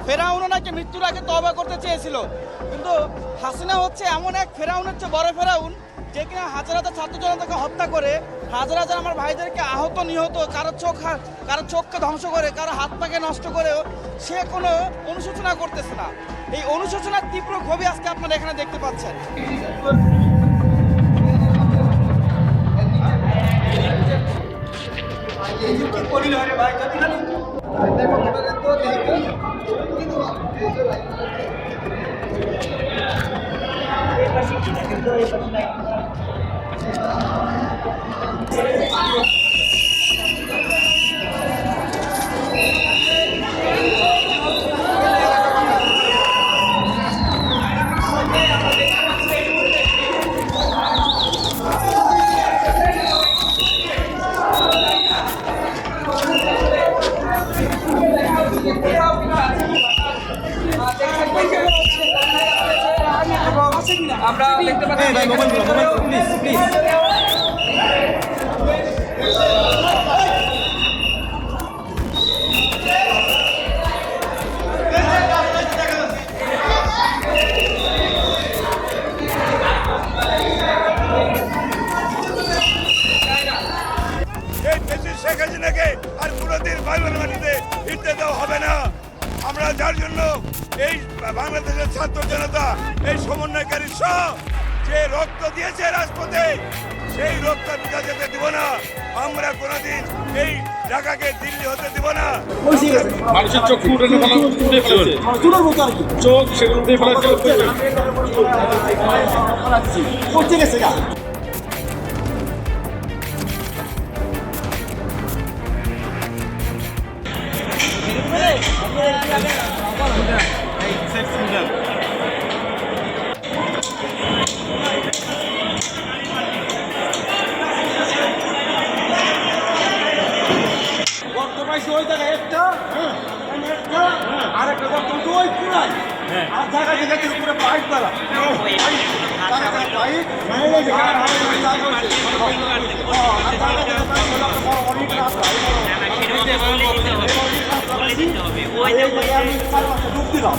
ফেরাউনও নাকি মৃত্যুর আগে তওবা করতে চেয়েছিল, কিন্তু হাসিনা হচ্ছে এমন এক ফেরাউনের চেয়ে বড় ফেরাউন যে কিনা হাজার হাজার ছাত্র জনতাকে হত্যা করে, হাজার হাজার আমার ভাইদেরকে আহত নিহত, কারো চোখকে ধ্বংস করে, কারো হাত পাকে নষ্ট করেও সে কোনো অনুশোচনা করতেছে না। এই অনুশোচনার তীব্র ক্ষোভই আজকে আপনারা এখানে দেখতে পাচ্ছেন। আমরা দেখতে পাচ্ছি শেখ হাসিনাকে আর কোনোদিন বাংলার মাটিতে ফিরতে দেওয়া হবে না। আমরা যার জন্য এই বাংলাদেশের ছাত্র জনতা এই সমন্বয়কারী সহ যে রক্ত দিয়েছে রাজপথে, সেই রক্ত বৃথা যেতে দিব না। আমরা কোনোদিন এই ঢাকাকে দিল্লি হতে দিব না। মানুষের চোখ উঠে ফেলেছে, চোখ সেগুলো উঠে ফেলেছে। ওই জায়গায় একটা আর একটা ওই পুরাই আর জায়গা জায়গাতে উপরে পাইপ দ্বারা ডুব দিলাম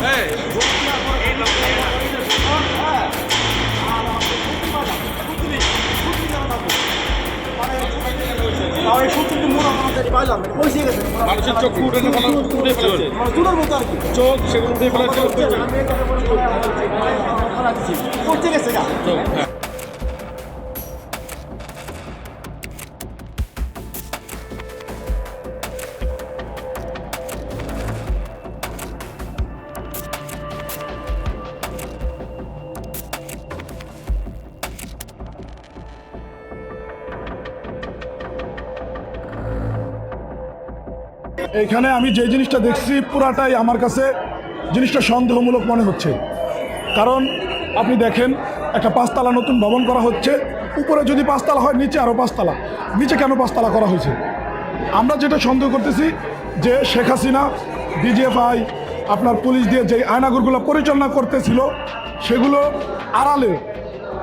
মানুষের চোখ উঠে ফেলেছে, চোখ সেগুলো উঠে ফেলেছে। এখানে আমি যে জিনিসটা দেখছি পুরাটাই আমার কাছে জিনিসটা সন্দেহমূলক মনে হচ্ছে। কারণ আপনি দেখেন একটা 5 তলা নতুন ভবন করা হচ্ছে, উপরে যদি 5 তলা হয় নিচে আরও 5 তলা, নিচে কেন 5 তলা করা হয়েছে? আমরা যেটা সন্দেহ করতেছি যে শেখ হাসিনা ডিজিএফআই আপনার পুলিশ দিয়ে যে আয়নাঘরগুলো পরিচালনা করতেছিল সেগুলো আড়ালে,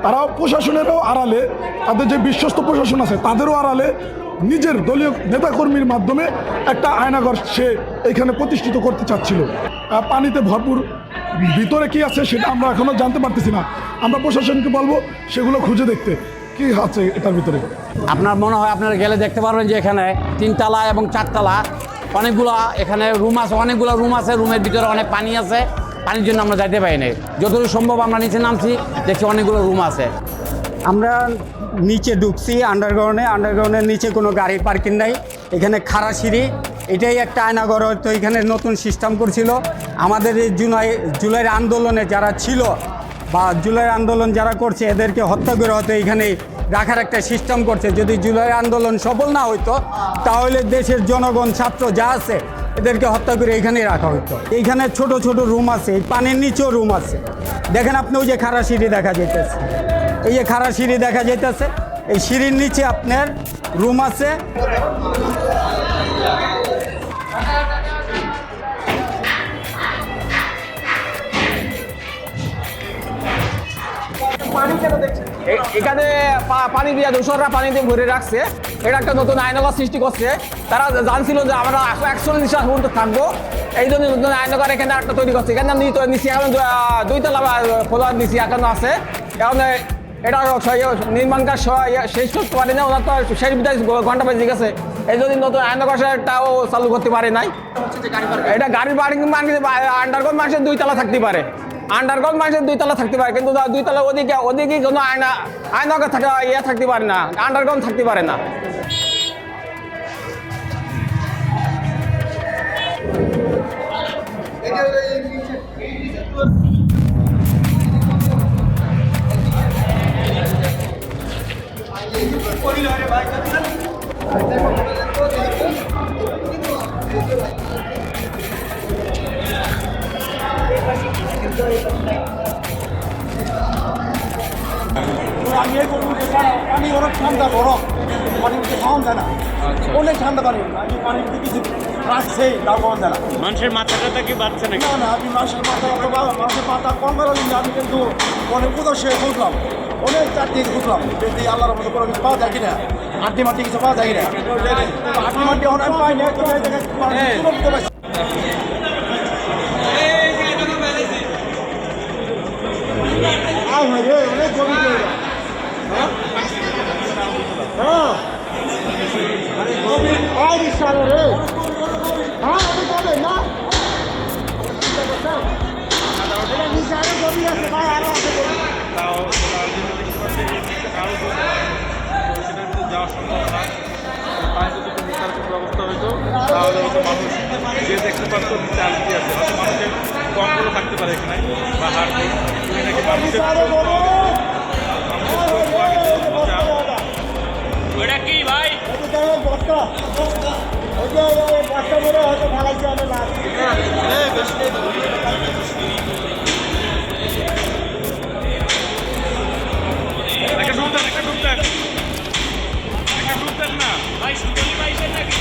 তারাও প্রশাসনেরও আড়ালে, তাদের যে বিশ্বস্ত প্রশাসন আছে তাদেরও আড়ালে নিজের দলীয় নেতাকর্মীর মাধ্যমে একটা আয়নাঘর সে এখানে প্রতিষ্ঠিত করতে চাচ্ছিল। পানিতে ভরপুর, ভিতরে কি আছে সেটা আমরা এখনও জানতে পারতেছি না। আমরা প্রশাসনকে বলবো সেগুলো খুঁজে দেখতে কি আছে এটার ভিতরে। আপনার মনে হয় আপনারা গেলে দেখতে পারবেন যে এখানে 3 তলা এবং 4 তলা অনেকগুলো এখানে রুম আছে, অনেকগুলো রুম আছে, রুমের ভিতরে অনেক পানি আছে, পানির জন্য আমরা যাইতে পারি না। যতটুকু সম্ভব আমরা নিচে নামছি, দেখছি অনেকগুলো রুম আছে। আমরা নিচে ঢুকছি আন্ডারগ্রাউন্ডের নিচে কোনো গাড়ি পার্কিং নাই, এখানে খাড়া সিঁড়ি, এটাই একটা আয়নাঘর। হয়তো এখানে নতুন সিস্টেম করছিল আমাদের এই জুলাইয়ের আন্দোলনে যারা ছিল বা জুলাইয়ের আন্দোলন যারা করছে এদেরকে হত্যা করে হয়তো এখানে রাখার একটা সিস্টেম করছে। যদি জুলাইয়ের আন্দোলন সফল না হইতো তাহলে দেশের জনগণ ছাত্র যা আছে এদেরকে হত্যা করে এখানেই রাখা হইতো। এইখানে ছোট ছোট রুম আছে, পানির নিচেও রুম আছে। দেখেন আপনি ওই যে খাড়া সিঁড়ি দেখা যাইতেছে, এই যে খাড়া সিঁড়ি দেখা যাইতেছে, এই সিঁড়ির নিচে আপনার রুম আছে। এখানে পানি দিয়ে দোসররা পানি দিয়ে ভরে রাখছে। এটা একটা নতুন আইনাগর সৃষ্টি করছে। তারা জানছিল যে আমরা 140 পর্যন্ত থাকবো, এই জন্য নতুন আয়নাগর এখানে একটা তৈরি করছে। এখানে নিচে এখন 2 তলা ফ্লোর নিচে এখনো আছে। এখন এটা নির্মাণ কাজ শেষ করতে পারে না, ওরা তো শেষ বিদায় ঘন্টা বেজে গেছে। এই জন্য নতুন আয়নাগরটাও চালু করতে পারে নাই। এটা গাড়ির পার্কিং মানে আন্ডারগ্রাউন্ড মানুষের 2 তলা থাকতে পারে, আন্ডারগ্রাউন্ড মানুষের 2 তলা থাকতে পারে, কিন্তু 2 তলা ওদিকে কোনো আয়নাগর থাকতে পারে না, আন্ডারগ্রাউন্ড থাকতে পারে না। আমি এই করবো যে পানি অনেক ঠান্ডা গরম, পানি খাওয়ান যায় না, অনেক ঠান্ডা পানি। আমি পানি কিছু রাখছেই তাও খাওয়ান যায় না। মানুষের মাথাটা কি বাড়ছে নাকি? না না, আমি মানুষের মাথা কম করার জন্য আমি কিন্তু অনেক উদর্শে খুঁজলাম, অনেক চারদিকে খুঁজলাম, যদি আল্লাহর মতো করে কিছু পাওয়া যায় কিনা, আড্ডি মাটি কিছু পাওয়া যায় কিনা। আড্ডি মাটি এখন আমি পাই না, অনেক গভীর জায়গা। হ্যাঁ গভীর হয় বিশাল রে। হ্যাঁ আমি যাবে না, নিচে আরো গভীর আছে ভাই, আরো আছে গভীর। যাওয়া সম্ভব না। পানি যদি নিকার ব্যবস্থা হইতো তাহলে হয়তো মানুষ যে দেখতে পারতো নিচে আর কি আছে, হয়তো মানুষের কম করে থাকতে পারে এখানে বা হাট নাকি মানুষের ওটা কি ভাই? বস্তা বস্তা বলে হয়তো ভালাইছে অনেক লাভ। একটা ঢুকতেন না ভাই, সুন্দরী ভাই নাকি?